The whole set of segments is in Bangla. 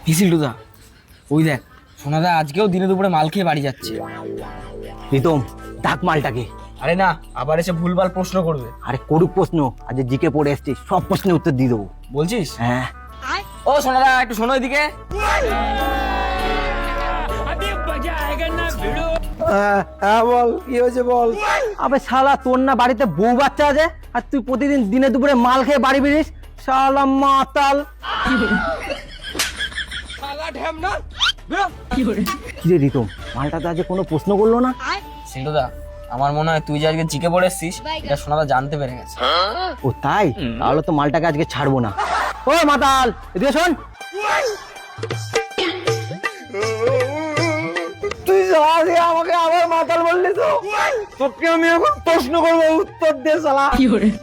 হিসিলটুদা, ওই দেখ সোনাদা আজকেও দিনে দুপুরে মাল খেয়ে বাড়ি যাচ্ছে। প্রীতম, ডাক মালটাকে। আরে না, আবার এসে ভুলভাল প্রশ্ন করবে। আরে করুক প্রশ্ন, আজ জিকে পড়ে এসছি, সব প্রশ্নের উত্তর দিয়ে দেবো। বলছিস? হ্যাঁ। ও সোনাদা, একটু শোনো এদিকে। হ্যাঁ বল, কি হয়েছে বল। আবে শালা, তোর না বাড়িতে বউ বাচ্চা আছে, আর তুই প্রতিদিন দিনে দুপুরে মাল খেয়ে বাড়ি বেরিস? শালা মাতাল। কি রে রিতম, মালটা তো আজকে কোনো প্রশ্ন করলো না। সিন্টুদা, আমার মনে হয় তুই যে আজকে জিকে পড়ে এসছিস এটা সোনাদা জানতে পেরে গেছে। ও তাই? তাহলে তো মালটাকে আজকে ছাড়বো না। ও মাতাল, এদিকে শোন। তুই আমাকে আবার মাতাল বললি তো? তোকে আমি এখন প্রশ্ন করবো, উত্তর দে শালা।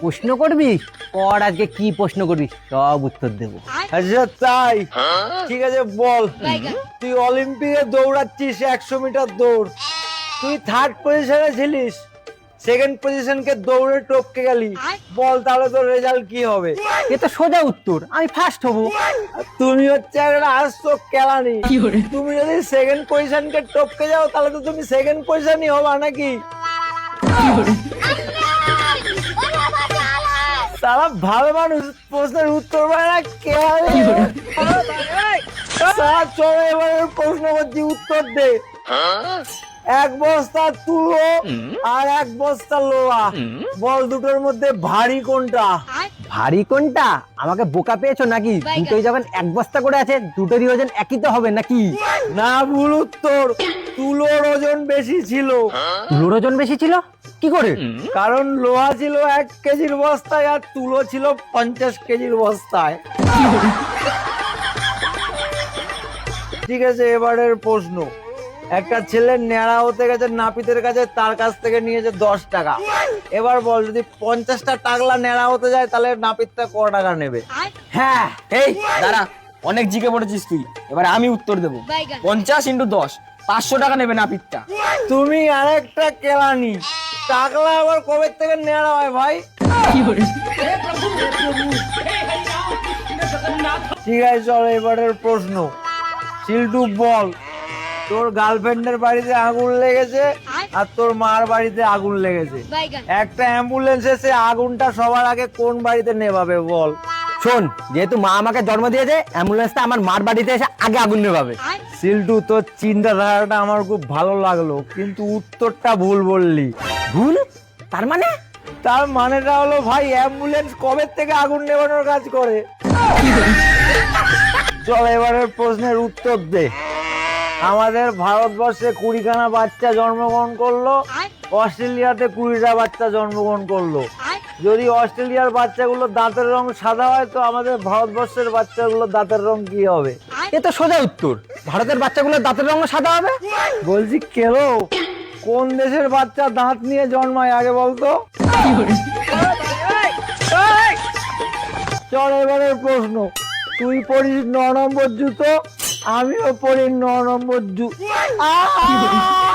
প্রশ্ন করবি? পর আজকে কি প্রশ্ন করবি সব উত্তর দেবো। আচ্ছা তাই, ঠিক আছে বল। তুই অলিম্পিকে দৌড়াচ্ছিস 100 মিটার দৌড়, তুই থার্ড পজিশনে ছিলিস, সেকেন্ড পজিশনকে দৌড়ে টপকে গেলি, বল তাহলে তোর রেজাল্ট কি হবে? এটা সোজা উত্তর, আমি ফার্স্ট হব। তুমি হচ্ছে একটা আস্তো কেলানি। তুমি যদি সেকেন্ড পজিশনকে টপকে যাও তাহলে তো তুমি সেকেন্ড পজিশনই হবা নাকি? তারা ভালো মানুষ প্রশ্নের উত্তর পায় না, কেলানি। চলো এবার প্রশ্ন করছি, উত্তর দে। এক বস্তা তুলো আর এক বস্তা লোহা, বল দুটোর মধ্যে ভারী কোনটা? ভারী কোনটা? আমাকে বোকা পেয়েছো নাকি? দুটোই যখন এক বস্তা করে আছে, দুটোরই ওজন একই তো হবে নাকি? না, ভুল উত্তর। তুলোর ওজন বেশি ছিল। তুলোর ওজন বেশি ছিল কি করে? কারণ লোহা ছিল 1 কেজির বস্তায় আর তুলো ছিল 50 কেজির বস্তায়। ঠিক আছে, এবারের প্রশ্ন। একটা ছেলে ন্যাড়া হতে গেছে নাপিতের কাছে, তার কাছ থেকে নিয়েছে 10 টাকা। এবার বল, যদি 50টা টাকলা ন্যাড়া হতে যায় তাহলে নাপিতটা কত টাকা নেবে? হ্যাঁ, এই দাঁড়া, অনেক জিকে পড়েছিস তুই, এবার আমি উত্তর দেবো। 50 × 10, 500 টাকা নেবে নাপিতটা। তুমি আরেকটা কেলানি। টাকলা আবার কবে থেকে ন্যাড়া হয় ভাই? ঠিক আছে চল, এবারের প্রশ্ন। শিল্টু বল, তোর গার্লফ্রেন্ডের বাড়িতে আগুন লেগেছে আর তোর মার বাড়িতে আগুন লেগেছে, একটা অ্যাম্বুলেন্স এসে আগুনটা সবার আগে কোন বাড়িতে নেভাবে বল? শোন, যেহেতু মা আমাকে জন্ম দিয়েছে, অ্যাম্বুলেন্সটা আমার মার বাড়িতে এসে আগে আগুন নেভাবে। শিল্টু, তোর চিন্তাধারাটা আমার খুব ভালো লাগলো, কিন্তু উত্তরটা ভুল বললি। ভুল? তার মানে? তার মানেটা হলো ভাই, অ্যাম্বুলেন্স কবে থেকে আগুন নেভানোর কাজ করে। চল এবারের প্রশ্নের উত্তর দে। আমাদের ভারতবর্ষে 20খানা বাচ্চা জন্মগ্রহণ করলো, অস্ট্রেলিয়াতে 20টা বাচ্চা জন্মগ্রহণ করলো। যদি অস্ট্রেলিয়ার বাচ্চাগুলো দাঁতের রং সাদা হয়, তো আমাদের ভারতবর্ষের বাচ্চাগুলো দাঁতের রং কি হবে? এ তো সোজা উত্তর, ভারতের বাচ্চাগুলোর দাঁতের রং সাদা হবে। বলছি কেন, কোন দেশের বাচ্চা দাঁত নিয়ে জন্মায় আগে বলতো? চল এবারের প্রশ্ন। তুই পড়িস 9 নম্বর জুতো, আমিও পড়ি 9 নম্বর জুতো।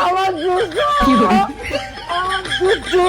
আমার জুতো, আমার জুতো।